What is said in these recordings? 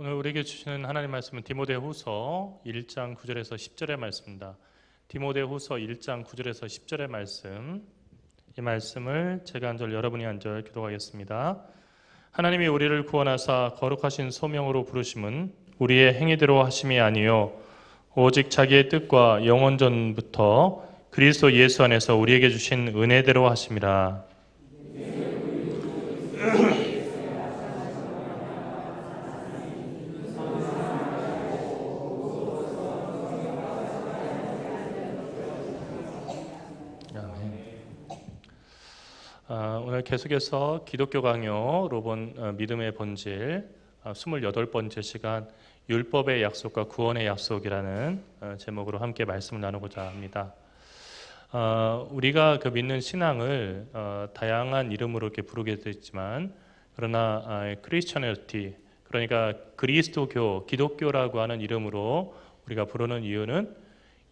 오늘 우리에게 주시는 하나님 말씀은 디모데후서 1장 9절에서 10절의 말씀입니다. 디모데후서 1장 9절에서 10절의 말씀, 이 말씀을 제가 한 절 여러분이 한 절 기도하겠습니다. 하나님이 우리를 구원하사 거룩하신 소명으로 부르심은 우리의 행위대로 하심이 아니요 오직 자기의 뜻과 영원전부터 그리스도 예수 안에서 우리에게 주신 은혜대로 하심이라. 오늘 계속해서 기독교 강요로 본 믿음의 본질 28번째 시간 율법의 약속과 구원의 약속이라는 제목으로 함께 말씀을 나누고자 합니다. 우리가 그 믿는 신앙을 다양한 이름으로 이렇게 부르게 되지만 그러나 크리스천리티, 그러니까 그리스도교, 기독교라고 하는 이름으로 우리가 부르는 이유는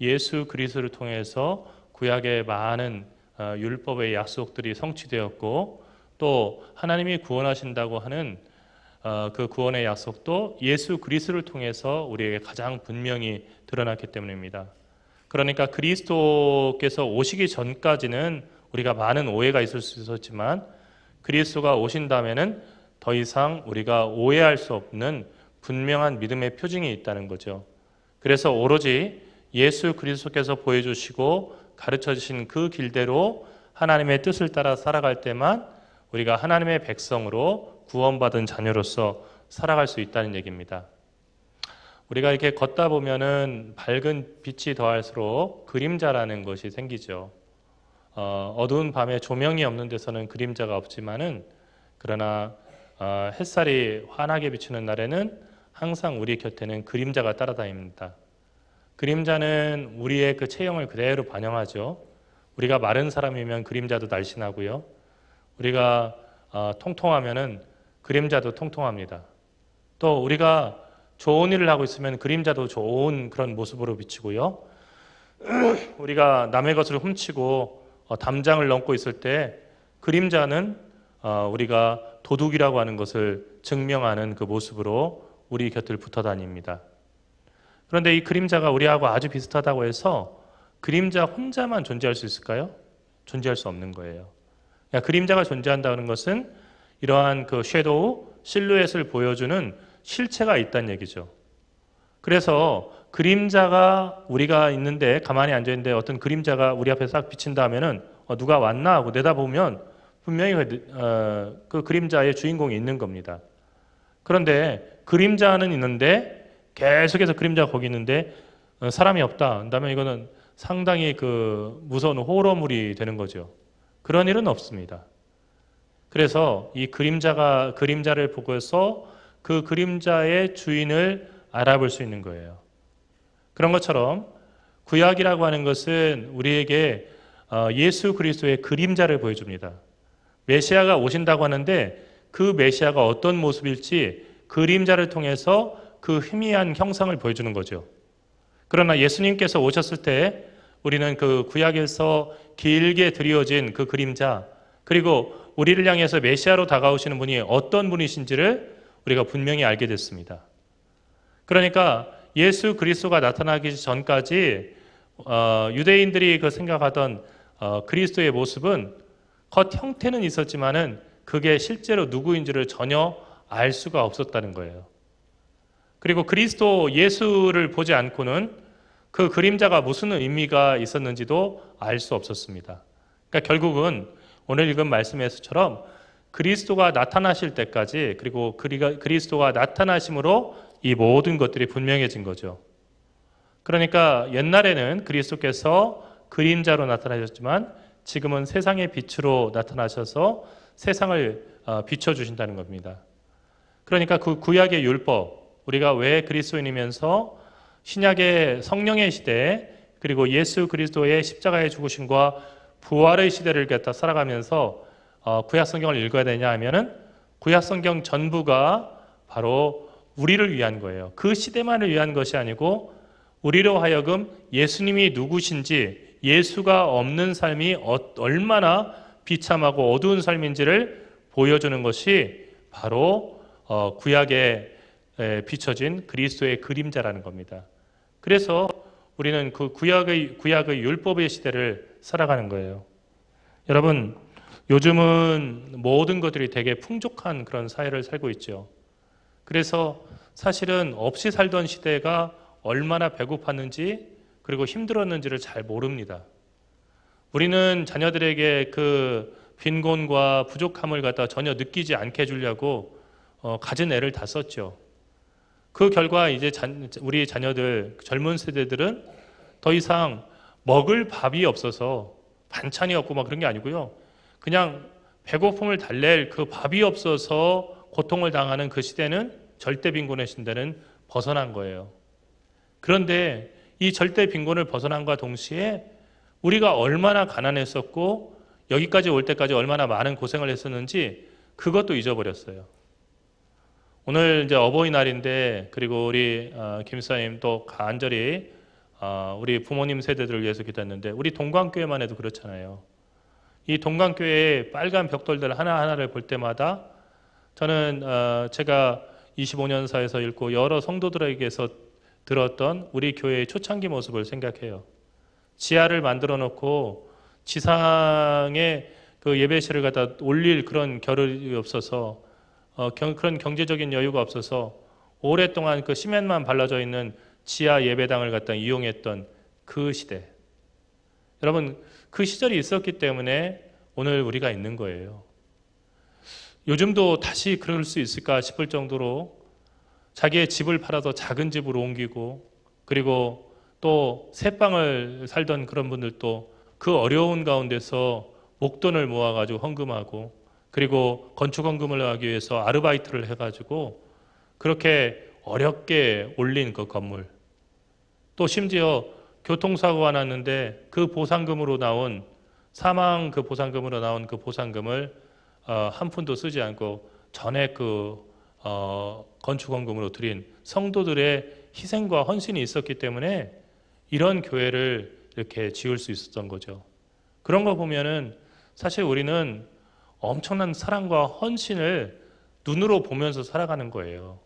예수 그리스도를 통해서 구약의 많은 율법의 약속들이 성취되었고 또 하나님이 구원하신다고 하는 그 구원의 약속도 예수 그리스도를 통해서 우리에게 가장 분명히 드러났기 때문입니다. 그러니까 그리스도께서 오시기 전까지는 우리가 많은 오해가 있을 수 있었지만 그리스도가 오신 다음에는 더 이상 우리가 오해할 수 없는 분명한 믿음의 표징이 있다는 거죠. 그래서 오로지 예수 그리스도께서 보여주시고 가르쳐 주신 그 길대로 하나님의 뜻을 따라 살아갈 때만 우리가 하나님의 백성으로 구원받은 자녀로서 살아갈 수 있다는 얘기입니다. 우리가 이렇게 걷다 보면은 밝은 빛이 더할수록 그림자라는 것이 생기죠. 어두운 밤에 조명이 없는 데서는 그림자가 없지만은 그러나 햇살이 환하게 비추는 날에는 항상 우리 곁에는 그림자가 따라다닙니다. 그림자는 우리의 그 체형을 그대로 반영하죠. 우리가 마른 사람이면 그림자도 날씬하고요. 우리가 통통하면은 그림자도 통통합니다. 또 우리가 좋은 일을 하고 있으면 그림자도 좋은 그런 모습으로 비치고요. 우리가 남의 것을 훔치고 담장을 넘고 있을 때 그림자는 우리가 도둑이라고 하는 것을 증명하는 그 모습으로 우리 곁을 붙어 다닙니다. 그런데 이 그림자가 우리하고 아주 비슷하다고 해서 그림자 혼자만 존재할 수 있을까요? 존재할 수 없는 거예요. 그러니까 그림자가 존재한다는 것은 이러한 그 섀도우, 실루엣을 보여주는 실체가 있다는 얘기죠. 그래서 그림자가 우리가 있는데 가만히 앉아있는데 어떤 그림자가 우리 앞에 싹 비친다 하면은 누가 왔나 하고 내다보면 분명히 그 그림자의 주인공이 있는 겁니다. 그런데 그림자는 있는데 계속해서 그림자가 거기 있는데 사람이 없다 한다면 이거는 상당히 그 무서운 호러물이 되는 거죠. 그런 일은 없습니다. 그래서 이 그림자를 보고서 그 그림자의 주인을 알아볼 수 있는 거예요. 그런 것처럼 구약이라고 하는 것은 우리에게 예수 그리스도의 그림자를 보여줍니다. 메시아가 오신다고 하는데 그 메시아가 어떤 모습일지 그림자를 통해서 그 희미한 형상을 보여주는 거죠. 그러나 예수님께서 오셨을 때 우리는 그 구약에서 길게 드리워진 그 그림자, 그리고 우리를 향해서 메시아로 다가오시는 분이 어떤 분이신지를 우리가 분명히 알게 됐습니다. 그러니까 예수 그리스도가 나타나기 전까지 유대인들이 그 생각하던 그리스도의 모습은 겉 형태는 있었지만은 그게 실제로 누구인지를 전혀 알 수가 없었다는 거예요. 그리고 그리스도 예수를 보지 않고는 그 그림자가 무슨 의미가 있었는지도 알 수 없었습니다. 그러니까 결국은 오늘 읽은 말씀에서처럼 그리스도가 나타나실 때까지, 그리고 그리스도가 나타나심으로 이 모든 것들이 분명해진 거죠. 그러니까 옛날에는 그리스도께서 그림자로 나타나셨지만 지금은 세상의 빛으로 나타나셔서 세상을 비춰주신다는 겁니다. 그러니까 그 구약의 율법, 우리가 왜 그리스도인이면서 신약의 성령의 시대, 그리고 예수 그리스도의 십자가의 죽으심과 부활의 시대를 갖다 살아가면서 구약 성경을 읽어야 되냐 하면은 구약 성경 전부가 바로 우리를 위한 거예요. 그 시대만을 위한 것이 아니고 우리로 하여금 예수님이 누구신지, 예수가 없는 삶이 얼마나 비참하고 어두운 삶인지를 보여주는 것이 바로 구약의 비춰진 그리스도의 그림자라는 겁니다. 그래서 우리는 그 구약의 율법의 시대를 살아가는 거예요. 여러분, 요즘은 모든 것들이 되게 풍족한 그런 사회를 살고 있죠. 그래서 사실은 없이 살던 시대가 얼마나 배고팠는지 그리고 힘들었는지를 잘 모릅니다. 우리는 자녀들에게 그 빈곤과 부족함을 갖다 전혀 느끼지 않게 해주려고 가진 애를 다 썼죠. 그 결과 이제 우리 자녀들, 젊은 세대들은 더 이상 먹을 밥이 없어서 반찬이 없고 막 그런 게 아니고요. 그냥 배고픔을 달랠 그 밥이 없어서 고통을 당하는 그 시대는 절대 빈곤의 시대는 벗어난 거예요. 그런데 이 절대 빈곤을 벗어난과 동시에 우리가 얼마나 가난했었고 여기까지 올 때까지 얼마나 많은 고생을 했었는지 그것도 잊어버렸어요. 오늘 이제 어버이날인데 그리고 우리 김사님 또 간절히 우리 부모님 세대들을 위해서 기도했는데 우리 동광교회만 해도 그렇잖아요. 이 동광교회의 빨간 벽돌들 하나하나를 볼 때마다 저는 제가 25년사에서 읽고 여러 성도들에게서 들었던 우리 교회의 초창기 모습을 생각해요. 지하를 만들어 놓고 지상에 그 예배실을 갖다 올릴 그런 겨를이 없어서 그런 경제적인 여유가 없어서 오랫동안 그 시멘만 발라져 있는 지하 예배당을 갖다 이용했던 그 시대. 여러분, 그 시절이 있었기 때문에 오늘 우리가 있는 거예요. 요즘도 다시 그럴 수 있을까 싶을 정도로 자기의 집을 팔아서 작은 집으로 옮기고 그리고 또 새방을 살던 그런 분들도 그 어려운 가운데서 목돈을 모아가지고 헌금하고 그리고 건축 헌금을 하기 위해서 아르바이트를 해가지고 그렇게 어렵게 올린 그 건물 또 심지어 교통사고가 났는데 그 보상금으로 나온 사망 그 보상금으로 나온 그 보상금을 한 푼도 쓰지 않고 전액 그 건축 헌금으로 드린 성도들의 희생과 헌신이 있었기 때문에 이런 교회를 이렇게 지을 수 있었던 거죠. 그런 거 보면은 사실 우리는 엄청난 사랑과 헌신을 눈으로 보면서 살아가는 거예요.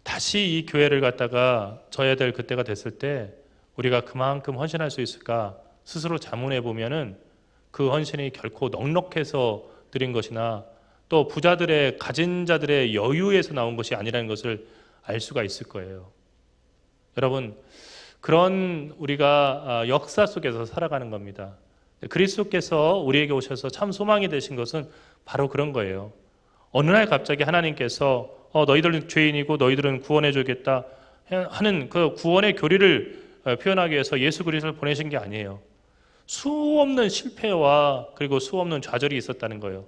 다시 이 교회를 갖다가 져야 될 그때가 됐을 때 우리가 그만큼 헌신할 수 있을까 스스로 자문해 보면은 그 헌신이 결코 넉넉해서 드린 것이나 또 부자들의 가진 자들의 여유에서 나온 것이 아니라는 것을 알 수가 있을 거예요. 여러분, 그런 우리가 역사 속에서 살아가는 겁니다. 그리스도께서 우리에게 오셔서 참 소망이 되신 것은 바로 그런 거예요. 어느 날 갑자기 하나님께서 너희들은 죄인이고 너희들은 구원해 주겠다 하는 그 구원의 교리를 표현하기 위해서 예수 그리스도를 보내신 게 아니에요. 수없는 실패와 그리고 수없는 좌절이 있었다는 거예요.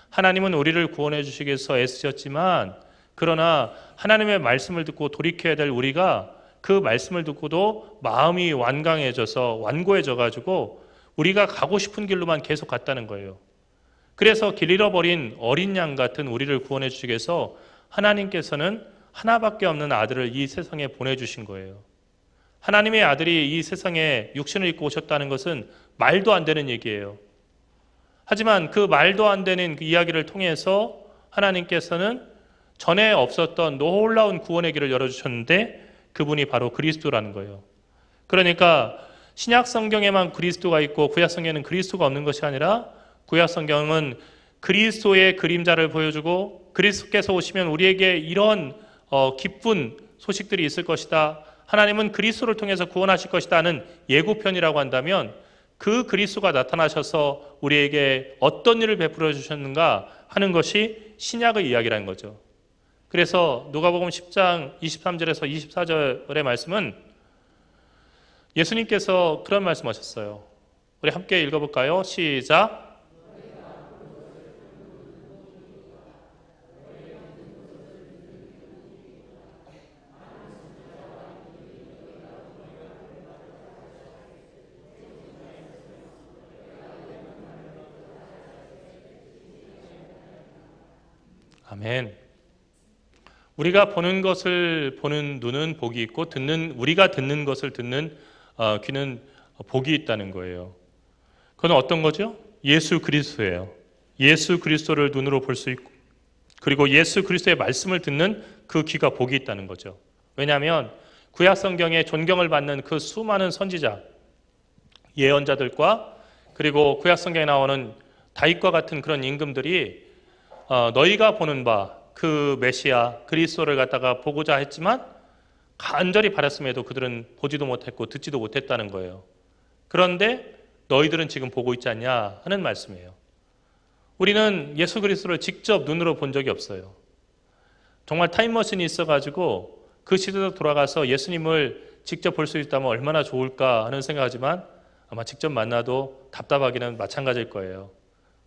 하나님은 우리를 구원해 주시기 위해서 애쓰셨지만 그러나 하나님의 말씀을 듣고 돌이켜야 될 우리가 그 말씀을 듣고도 마음이 완고해져 가지고 우리가 가고 싶은 길로만 계속 갔다는 거예요. 그래서 길 잃어버린 어린 양 같은 우리를 구원해 주시기 위해서 하나님께서는 하나밖에 없는 아들을 이 세상에 보내주신 거예요. 하나님의 아들이 이 세상에 육신을 입고 오셨다는 것은 말도 안 되는 얘기예요. 하지만 그 말도 안 되는 그 이야기를 통해서 하나님께서는 전에 없었던 놀라운 구원의 길을 열어주셨는데 그분이 바로 그리스도라는 거예요. 그러니까 신약 성경에만 그리스도가 있고 구약 성경에는 그리스도가 없는 것이 아니라 구약 성경은 그리스도의 그림자를 보여주고 그리스도께서 오시면 우리에게 이런 기쁜 소식들이 있을 것이다. 하나님은 그리스도를 통해서 구원하실 것이다 하는 예고편이라고 한다면 그 그리스도가 나타나셔서 우리에게 어떤 일을 베풀어 주셨는가 하는 것이 신약의 이야기라는 거죠. 그래서 누가복음 10장 23절에서 24절의 말씀은 예수님께서 그런 말씀하셨어요. 우리 함께 읽어볼까요? 시작. 아멘. 우리가 보는 것을 보는 눈은 복이 있고 우리가 듣는 것을 듣는 귀는 복이 있다는 거예요. 그건 어떤 거죠? 예수 그리스도예요. 예수 그리스도를 눈으로 볼 수 있고 그리고 예수 그리스도의 말씀을 듣는 그 귀가 복이 있다는 거죠. 왜냐하면 구약 성경에 존경을 받는 그 수많은 선지자, 예언자들과 그리고 구약 성경에 나오는 다윗과 같은 그런 임금들이 너희가 보는 바 그 메시아 그리스도를 갖다가 보고자 했지만 간절히 바랐음에도 그들은 보지도 못했고 듣지도 못했다는 거예요. 그런데 너희들은 지금 보고 있지 않냐 하는 말씀이에요. 우리는 예수 그리스도를 직접 눈으로 본 적이 없어요. 정말 타임머신이 있어가지고 그 시대로 돌아가서 예수님을 직접 볼 수 있다면 얼마나 좋을까 하는 생각하지만 아마 직접 만나도 답답하기는 마찬가지일 거예요.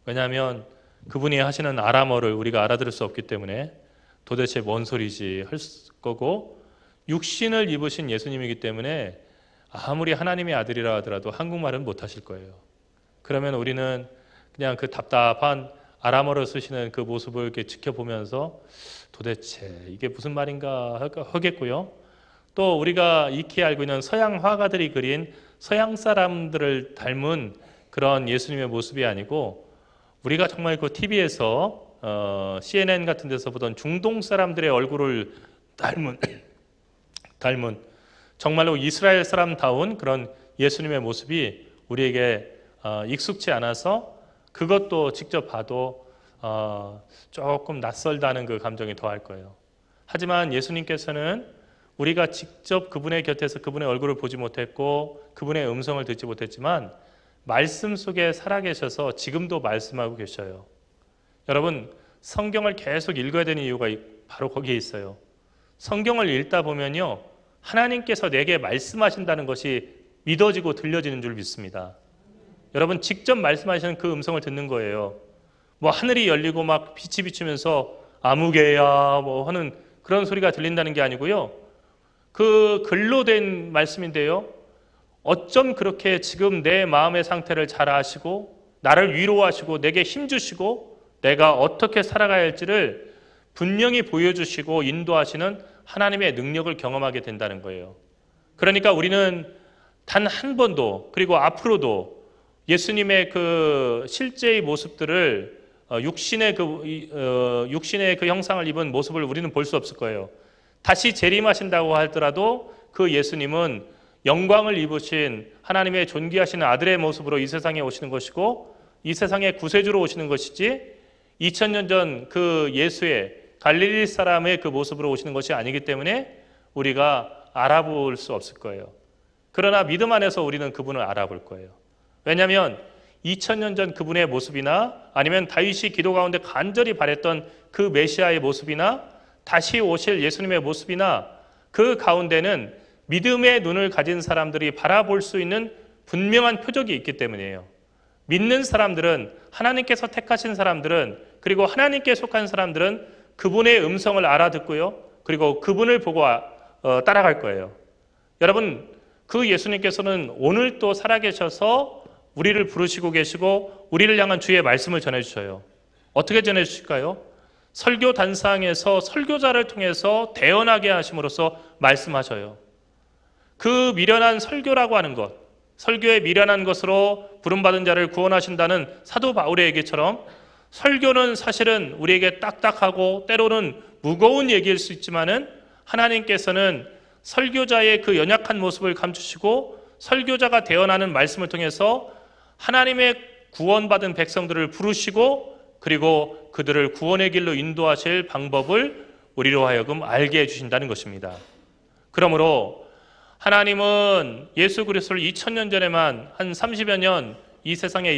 왜냐하면 그분이 하시는 아람어를 우리가 알아들을 수 없기 때문에 도대체 뭔 소리지 할 거고, 육신을 입으신 예수님이기 때문에 아무리 하나님의 아들이라 하더라도 한국말은 못 하실 거예요. 그러면 우리는 그냥 그 답답한 아람어를 쓰시는 그 모습을 이렇게 지켜보면서 도대체 이게 무슨 말인가 하겠고요. 또 우리가 익히 알고 있는 서양 화가들이 그린 서양 사람들을 닮은 그런 예수님의 모습이 아니고, 우리가 정말 그 TV에서 CNN 같은 데서 보던 중동 사람들의 얼굴을 닮은 정말로 이스라엘 사람다운 그런 예수님의 모습이 우리에게 익숙치 않아서 그것도 직접 봐도 조금 낯설다는 그 감정이 더할 거예요. 하지만 예수님께서는 우리가 직접 그분의 곁에서 그분의 얼굴을 보지 못했고 그분의 음성을 듣지 못했지만 말씀 속에 살아계셔서 지금도 말씀하고 계셔요. 여러분, 성경을 계속 읽어야 되는 이유가 바로 거기에 있어요. 성경을 읽다 보면요, 하나님께서 내게 말씀하신다는 것이 믿어지고 들려지는 줄 믿습니다. 여러분, 직접 말씀하시는 그 음성을 듣는 거예요. 뭐 하늘이 열리고 막 빛이 비추면서 아무개야 뭐 하는 그런 소리가 들린다는 게 아니고요, 그 글로 된 말씀인데요, 어쩜 그렇게 지금 내 마음의 상태를 잘 아시고 나를 위로하시고 내게 힘주시고 내가 어떻게 살아가야 할지를 분명히 보여주시고 인도하시는 하나님의 능력을 경험하게 된다는 거예요. 그러니까 우리는 단 한 번도, 그리고 앞으로도 예수님의 그 실제의 모습들을 육신의 그 형상을 입은 모습을 우리는 볼 수 없을 거예요. 다시 재림하신다고 하더라도 그 예수님은 영광을 입으신 하나님의 존귀하신 아들의 모습으로 이 세상에 오시는 것이고 이 세상의 구세주로 오시는 것이지 2000년 전 그 예수의 갈릴리 사람의 그 모습으로 오시는 것이 아니기 때문에 우리가 알아볼 수 없을 거예요. 그러나 믿음 안에서 우리는 그분을 알아볼 거예요. 왜냐하면 2000년 전 그분의 모습이나 아니면 다윗이 기도 가운데 간절히 바랬던 그 메시아의 모습이나 다시 오실 예수님의 모습이나 그 가운데는 믿음의 눈을 가진 사람들이 바라볼 수 있는 분명한 표적이 있기 때문이에요. 믿는 사람들은, 하나님께서 택하신 사람들은, 그리고 하나님께 속한 사람들은 그분의 음성을 알아듣고요, 그리고 그분을 보고 따라갈 거예요. 여러분, 그 예수님께서는 오늘 또 살아계셔서 우리를 부르시고 계시고 우리를 향한 주의 말씀을 전해주셔요. 어떻게 전해주실까요? 설교 단상에서 설교자를 통해서 대언하게 하심으로써 말씀하셔요. 그 미련한 설교라고 하는 것, 설교의 미련한 것으로 부름받은 자를 구원하신다는 사도 바울의 얘기처럼 설교는 사실은 우리에게 딱딱하고 때로는 무거운 얘기일 수 있지만은 하나님께서는 설교자의 그 연약한 모습을 감추시고 설교자가 대언하는 말씀을 통해서 하나님의 구원받은 백성들을 부르시고 그리고 그들을 구원의 길로 인도하실 방법을 우리로 하여금 알게 해주신다는 것입니다. 그러므로 하나님은 예수 그리스도를 2000년 전에만 한 30여 년 이 세상에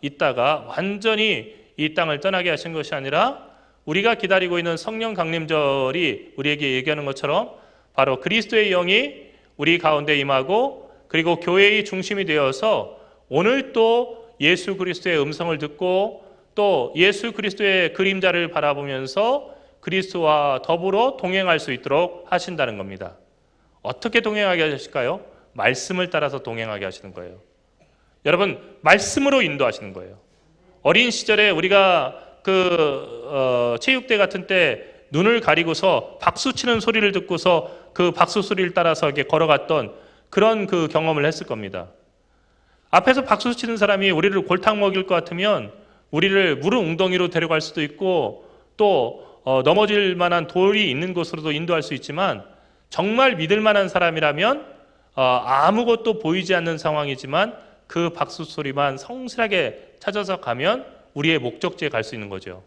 있다가 완전히 이 땅을 떠나게 하신 것이 아니라 우리가 기다리고 있는 성령 강림절이 우리에게 얘기하는 것처럼 바로 그리스도의 영이 우리 가운데 임하고 그리고 교회의 중심이 되어서 오늘 또 예수 그리스도의 음성을 듣고 또 예수 그리스도의 그림자를 바라보면서 그리스도와 더불어 동행할 수 있도록 하신다는 겁니다. 어떻게 동행하게 하실까요? 말씀을 따라서 동행하게 하시는 거예요. 여러분, 말씀으로 인도하시는 거예요. 어린 시절에 우리가 체육대 같은 때 눈을 가리고서 박수 치는 소리를 듣고서 그 박수 소리를 따라서 이렇게 걸어갔던 그런 그 경험을 했을 겁니다. 앞에서 박수 치는 사람이 우리를 골탕 먹일 것 같으면 우리를 무릎 웅덩이로 데려갈 수도 있고 또 넘어질 만한 돌이 있는 곳으로도 인도할 수 있지만 정말 믿을 만한 사람이라면 아무것도 보이지 않는 상황이지만 그 박수 소리만 성실하게 찾아서 가면 우리의 목적지에 갈 수 있는 거죠.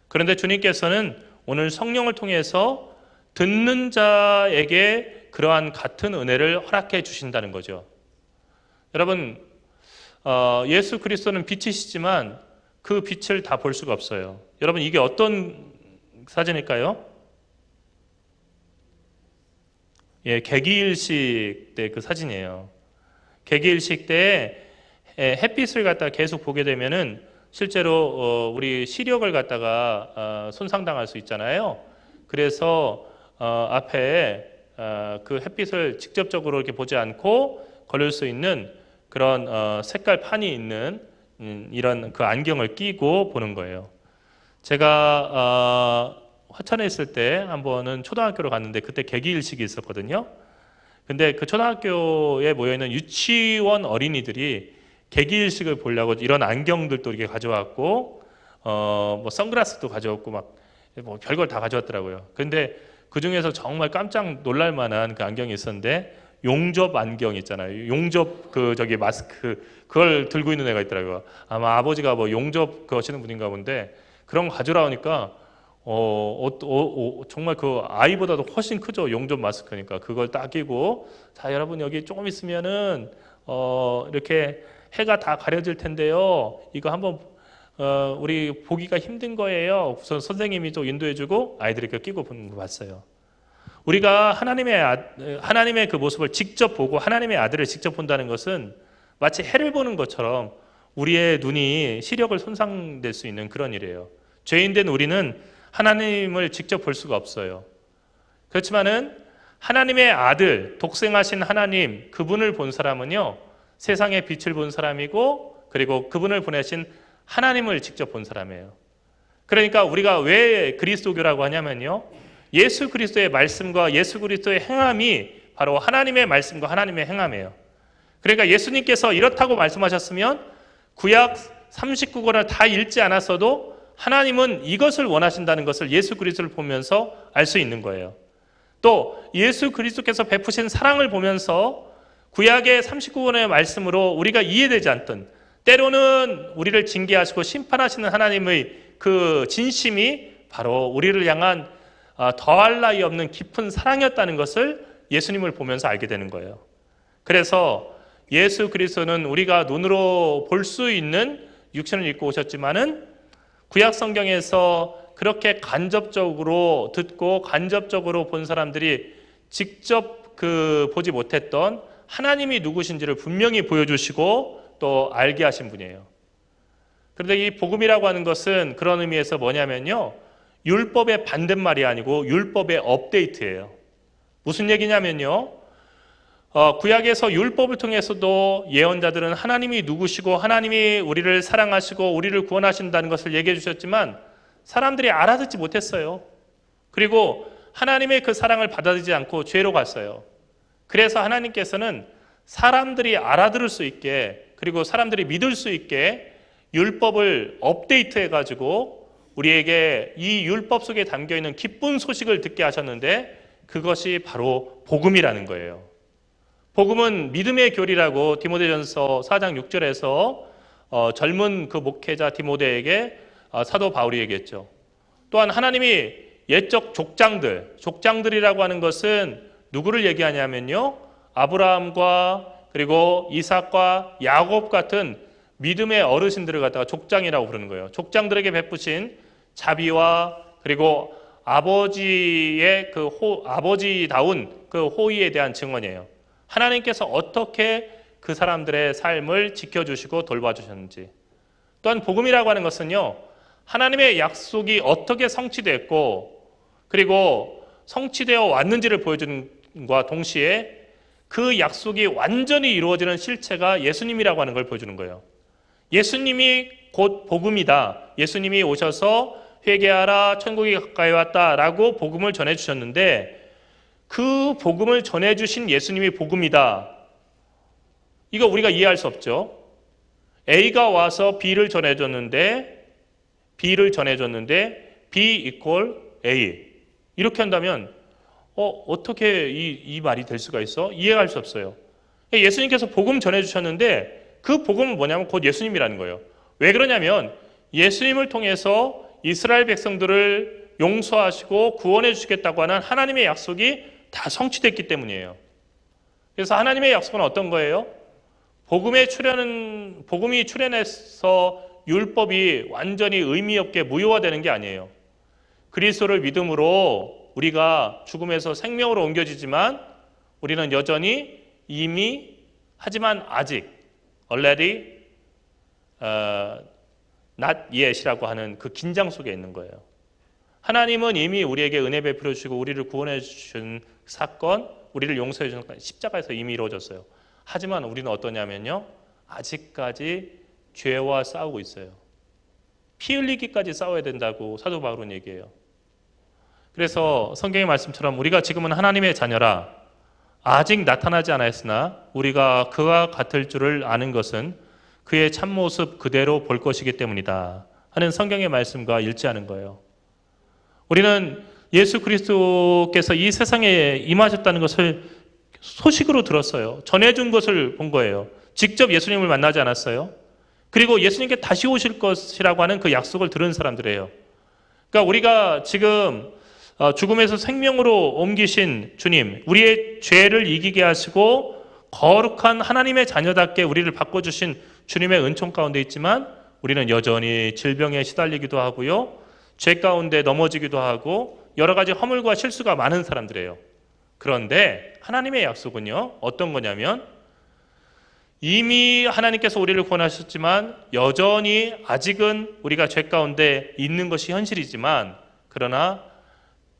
그런데 주님께서는 오늘 성령을 통해서 듣는 자에게 그러한 같은 은혜를 허락해 주신다는 거죠. 여러분, 예수 그리스도는 빛이시지만 그 빛을 다 볼 수가 없어요. 여러분, 이게 어떤 사진일까요? 개기일식 때 그 사진이에요. 개기일식 때 햇빛을 갖다가 계속 보게 되면은 실제로 우리 시력을 갖다가 손상당할 수 있잖아요. 그래서 앞에 그 햇빛을 직접적으로 이렇게 보지 않고 걸릴 수 있는 그런 색깔 판이 있는 이런 그 안경을 끼고 보는 거예요. 제가 화천에 있을 때 한 번은 초등학교를 갔는데 그때 개기일식이 있었거든요. 근데 그 초등학교에 모여있는 유치원 어린이들이 개기일식을 보려고 이런 안경들도 이렇게 가져왔고 뭐 선글라스도 가져왔고 막 뭐 별걸 다 가져왔더라고요. 근데 그 중에서 정말 깜짝 놀랄 만한 그 안경이 있었는데 용접 안경 있잖아요. 용접 그 저기 마스크 그걸 들고 있는 애가 있더라고요. 아마 아버지가 뭐 용접 그 하시는 분인가 본데 그런 거 가져라오니까 정말 그 아이보다도 훨씬 크죠. 용접 마스크니까 그걸 딱 끼고 자 여러분 여기 조금 있으면은 이렇게 해가 다 가려질 텐데요. 이거 한번 우리 보기가 힘든 거예요. 우선 선생님이 또 인도해주고 아이들이 그 끼고 보는 거 봤어요. 우리가 하나님의 그 모습을 직접 보고 하나님의 아들을 직접 본다는 것은 마치 해를 보는 것처럼 우리의 눈이 시력을 손상될 수 있는 그런 일이에요. 죄인된 우리는 하나님을 직접 볼 수가 없어요. 그렇지만은 하나님의 아들, 독생하신 하나님, 그분을 본 사람은요, 세상의 빛을 본 사람이고, 그리고 그분을 보내신 하나님을 직접 본 사람이에요. 그러니까 우리가 왜 그리스도교라고 하냐면요, 예수 그리스도의 말씀과 예수 그리스도의 행함이 바로 하나님의 말씀과 하나님의 행함이에요. 그러니까 예수님께서 이렇다고 말씀하셨으면 구약 39권을 다 읽지 않았어도 하나님은 이것을 원하신다는 것을 예수 그리스도를 보면서 알 수 있는 거예요. 또 예수 그리스도께서 베푸신 사랑을 보면서 구약의 39권의 말씀으로 우리가 이해되지 않던 때로는 우리를 징계하시고 심판하시는 하나님의 그 진심이 바로 우리를 향한 더할 나위 없는 깊은 사랑이었다는 것을 예수님을 보면서 알게 되는 거예요. 그래서 예수 그리스도는 우리가 눈으로 볼 수 있는 육신을 입고 오셨지만은 구약 성경에서 그렇게 간접적으로 듣고 간접적으로 본 사람들이 직접 보지 못했던 하나님이 누구신지를 분명히 보여주시고 또 알게 하신 분이에요. 그런데 이 복음이라고 하는 것은 그런 의미에서 뭐냐면요, 율법의 반대말이 아니고 율법의 업데이트예요. 무슨 얘기냐면요, 구약에서 율법을 통해서도 예언자들은 하나님이 누구시고 하나님이 우리를 사랑하시고 우리를 구원하신다는 것을 얘기해 주셨지만 사람들이 알아듣지 못했어요. 그리고 하나님의 그 사랑을 받아들이지 않고 죄로 갔어요. 그래서 하나님께서는 사람들이 알아들을 수 있게, 그리고 사람들이 믿을 수 있게 율법을 업데이트해 가지고 우리에게 이 율법 속에 담겨있는 기쁜 소식을 듣게 하셨는데 그것이 바로 복음이라는 거예요. 복음은 믿음의 교리라고 디모데전서 4장 6절에서 젊은 그 목회자 디모데에게 사도 바울이 얘기했죠. 또한 하나님이 옛적 족장들이라고 하는 것은 누구를 얘기하냐면요, 아브라함과 그리고 이삭과 야곱 같은 믿음의 어르신들을 갖다가 족장이라고 부르는 거예요. 족장들에게 베푸신 자비와 그리고 아버지의 아버지다운 그 호의에 대한 증언이에요. 하나님께서 어떻게 그 사람들의 삶을 지켜주시고 돌봐주셨는지. 또한 복음이라고 하는 것은요, 하나님의 약속이 어떻게 성취됐고 그리고 성취되어 왔는지를 보여주는 것과 동시에 그 약속이 완전히 이루어지는 실체가 예수님이라고 하는 걸 보여주는 거예요. 예수님이 곧 복음이다. 예수님이 오셔서 회개하라, 천국이 가까이 왔다라고 복음을 전해주셨는데 그 복음을 전해주신 예수님이 복음이다. 이거 우리가 이해할 수 없죠. A가 와서 B를 전해줬는데 B equal A. 이렇게 한다면 어떻게 이 말이 될 수가 있어? 이해할 수 없어요. 예수님께서 복음 전해주셨는데 그 복음은 뭐냐면 곧 예수님이라는 거예요. 왜 그러냐면 예수님을 통해서 이스라엘 백성들을 용서하시고 구원해 주시겠다고 하는 하나님의 약속이 다 성취됐기 때문이에요. 그래서 하나님의 약속은 어떤 거예요? 복음이 출현해서 율법이 완전히 의미 없게 무효화되는 게 아니에요. 그리스도를 믿음으로 우리가 죽음에서 생명으로 옮겨지지만 우리는 여전히 이미 하지만 아직 already not yet이라고 하는 그 긴장 속에 있는 거예요. 하나님은 이미 우리에게 은혜 베풀어 주시고 우리를 구원해 주신 사건, 우리를 용서해 주신 사건, 십자가에서 이미 이루어졌어요. 하지만 우리는 어떠냐면요, 아직까지 죄와 싸우고 있어요. 피 흘리기까지 싸워야 된다고 사도 바울은 얘기해요. 그래서 성경의 말씀처럼 우리가 지금은 하나님의 자녀라 아직 나타나지 않았으나 우리가 그와 같을 줄을 아는 것은 그의 참모습 그대로 볼 것이기 때문이다 하는 성경의 말씀과 일치하는 거예요. 우리는 예수 그리스도께서 이 세상에 임하셨다는 것을 소식으로 들었어요. 전해준 것을 본 거예요. 직접 예수님을 만나지 않았어요. 그리고 예수님께 다시 오실 것이라고 하는 그 약속을 들은 사람들이에요. 그러니까 우리가 지금 죽음에서 생명으로 옮기신 주님, 우리의 죄를 이기게 하시고 거룩한 하나님의 자녀답게 우리를 바꿔주신 주님의 은총 가운데 있지만 우리는 여전히 질병에 시달리기도 하고요. 죄 가운데 넘어지기도 하고 여러 가지 허물과 실수가 많은 사람들이에요. 그런데 하나님의 약속은요, 어떤 거냐면 이미 하나님께서 우리를 구원하셨지만 여전히 아직은 우리가 죄 가운데 있는 것이 현실이지만 그러나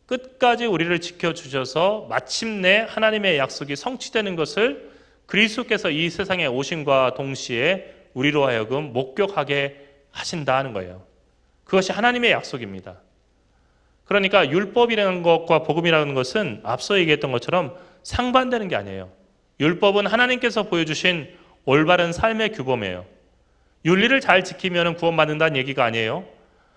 끝까지 우리를 지켜주셔서 마침내 하나님의 약속이 성취되는 것을 그리스도께서 이 세상에 오심과 동시에 우리로 하여금 목격하게 하신다는 거예요. 그것이 하나님의 약속입니다. 그러니까 율법이라는 것과 복음이라는 것은 앞서 얘기했던 것처럼 상반되는 게 아니에요. 율법은 하나님께서 보여주신 올바른 삶의 규범이에요. 윤리를 잘 지키면 구원받는다는 얘기가 아니에요.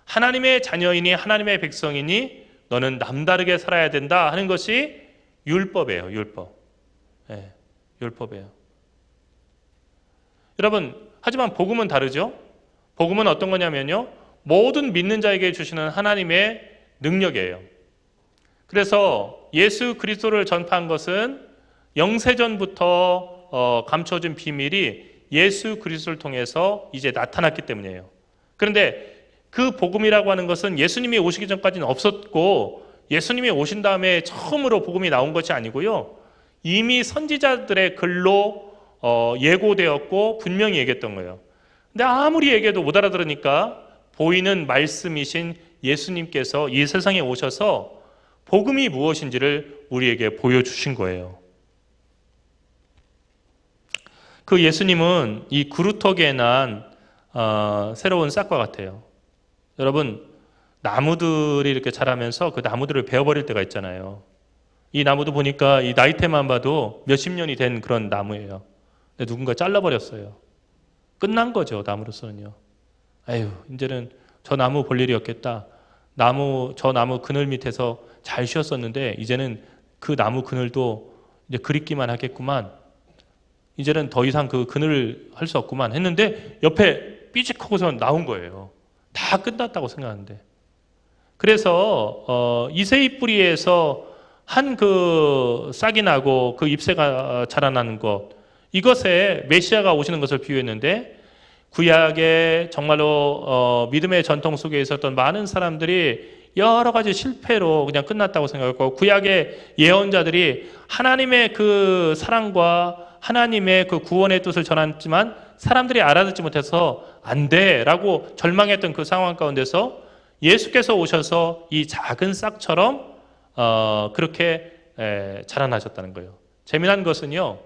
하나님의 자녀이니 하나님의 백성이니 너는 남다르게 살아야 된다 하는 것이 율법이에요. 율법. 네, 율법이에요. 여러분, 하지만 복음은 다르죠? 복음은 어떤 거냐면요, 모든 믿는 자에게 주시는 하나님의 능력이에요. 그래서 예수 그리스도를 전파한 것은 영세전부터 감춰진 비밀이 예수 그리스도를 통해서 이제 나타났기 때문이에요. 그런데 그 복음이라고 하는 것은 예수님이 오시기 전까지는 없었고 예수님이 오신 다음에 처음으로 복음이 나온 것이 아니고요. 이미 선지자들의 글로 예고되었고 분명히 얘기했던 거예요. 근데 아무리 얘기해도 못 알아들으니까 보이는 말씀이신 예수님께서 이 세상에 오셔서 복음이 무엇인지를 우리에게 보여주신 거예요. 그 예수님은 이 구루터기에 난 새로운 싹과 같아요. 여러분, 나무들이 이렇게 자라면서 그 나무들을 베어버릴 때가 있잖아요. 이 나무도 보니까 이 나이테만 봐도 몇십 년이 된 그런 나무예요. 근데 누군가 잘라버렸어요. 끝난 거죠, 나무로서는요. 아유, 이제는 저 나무 볼 일이 없겠다. 저 나무 그늘 밑에서 잘 쉬었었는데 이제는 그 나무 그늘도 이제 그립기만 하겠구만. 이제는 더 이상 그 그늘을 할 수 없구만 했는데 옆에 삐직하고서 나온 거예요. 다 끝났다고 생각하는데. 그래서 이세이 뿌리에서 한 그 싹이 나고 그 잎새가 자라나는 것, 이것에 메시아가 오시는 것을 비유했는데 구약의 정말로 믿음의 전통 속에 있었던 많은 사람들이 여러 가지 실패로 그냥 끝났다고 생각했고, 구약의 예언자들이 하나님의 그 사랑과 하나님의 그 구원의 뜻을 전했지만 사람들이 알아듣지 못해서 안 돼라고 절망했던 그 상황 가운데서 예수께서 오셔서 이 작은 싹처럼 그렇게 자라나셨다는 거예요. 재미난 것은요,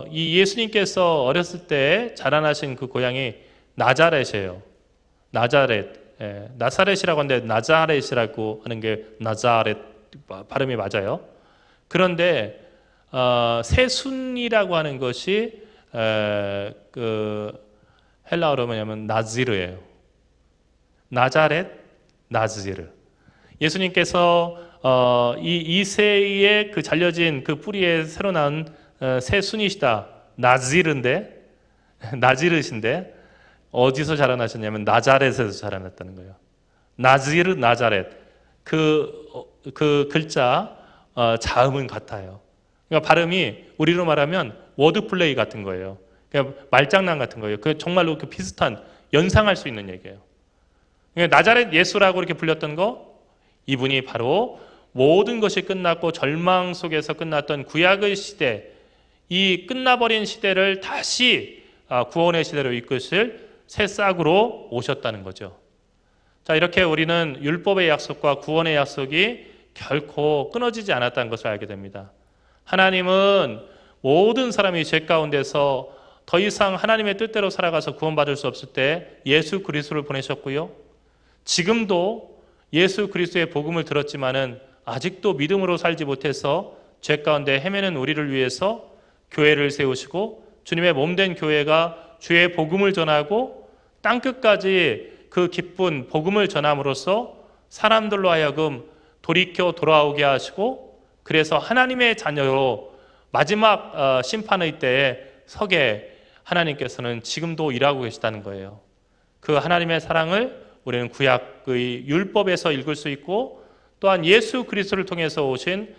이 예수님께서 어렸을 때 자라나신 그 고향이 나자렛이에요. 나사렛이라고 하는데 나자렛이라고 하는 게 나자렛 발음이 맞아요. 그런데 새순이라고 하는 것이 그 헬라어로 뭐냐면 나지르예요. 나자렛, 나즈르. 예수님께서 이 이새의 그 잘려진 그 뿌리에 새로 나온 새 순이시다. 나지르신데 어디서 자라나셨냐면 나자렛에서 자라났다는 거예요. 나지르, 나자렛. 그 글자 자음은 같아요. 그러니까 발음이 우리로 말하면 워드 플레이 같은 거예요. 그냥 말장난 같은 거예요. 그 정말로 그 비슷한 연상할 수 있는 얘기예요. 그러니까 나자렛 예수라고 이렇게 불렸던 거, 이분이 바로 모든 것이 끝났고 절망 속에서 끝났던 구약의 시대, 이 끝나버린 시대를 다시 구원의 시대로 이끄실 새 싹으로 오셨다는 거죠. 자, 이렇게 우리는 율법의 약속과 구원의 약속이 결코 끊어지지 않았다는 것을 알게 됩니다. 하나님은 모든 사람이 죄 가운데서 더 이상 하나님의 뜻대로 살아가서 구원받을 수 없을 때 예수 그리스도를 보내셨고요. 지금도 예수 그리스도의 복음을 들었지만은 아직도 믿음으로 살지 못해서 죄 가운데 헤매는 우리를 위해서 교회를 세우시고 주님의 몸된 교회가 주의 복음을 전하고 땅끝까지 그 기쁜 복음을 전함으로써 사람들로 하여금 돌이켜 돌아오게 하시고 그래서 하나님의 자녀로 마지막 심판의 때에 서게 하나님께서는 지금도 일하고 계시다는 거예요. 그 하나님의 사랑을 우리는 구약의 율법에서 읽을 수 있고 또한 예수 그리스도를 통해서 오신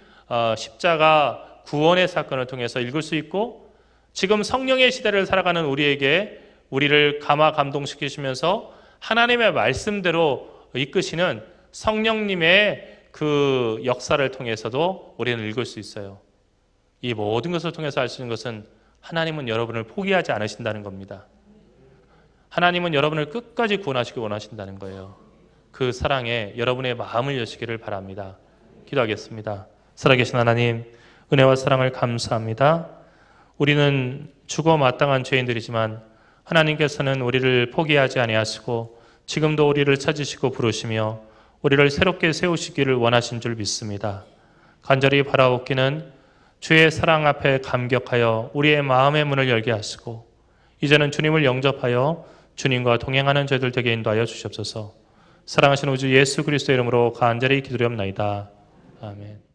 십자가 구원의 사건을 통해서 읽을 수 있고 지금 성령의 시대를 살아가는 우리에게 우리를 감동시키시면서 하나님의 말씀대로 이끄시는 성령님의 그 역사를 통해서도 우리는 읽을 수 있어요. 이 모든 것을 통해서 알 수 있는 것은 하나님은 여러분을 포기하지 않으신다는 겁니다. 하나님은 여러분을 끝까지 구원하시기 원하신다는 거예요. 그 사랑에 여러분의 마음을 여시기를 바랍니다. 기도하겠습니다. 살아계신 하나님, 은혜와 사랑을 감사합니다. 우리는 죽어 마땅한 죄인들이지만 하나님께서는 우리를 포기하지 아니하시고 지금도 우리를 찾으시고 부르시며 우리를 새롭게 세우시기를 원하신 줄 믿습니다. 간절히 바라옵기는 주의 사랑 앞에 감격하여 우리의 마음의 문을 열게 하시고 이제는 주님을 영접하여 주님과 동행하는 저희들 되게 인도하여 주시옵소서. 사랑하신 우주 예수 그리스도의 이름으로 간절히 기도드리옵나이다. 아멘.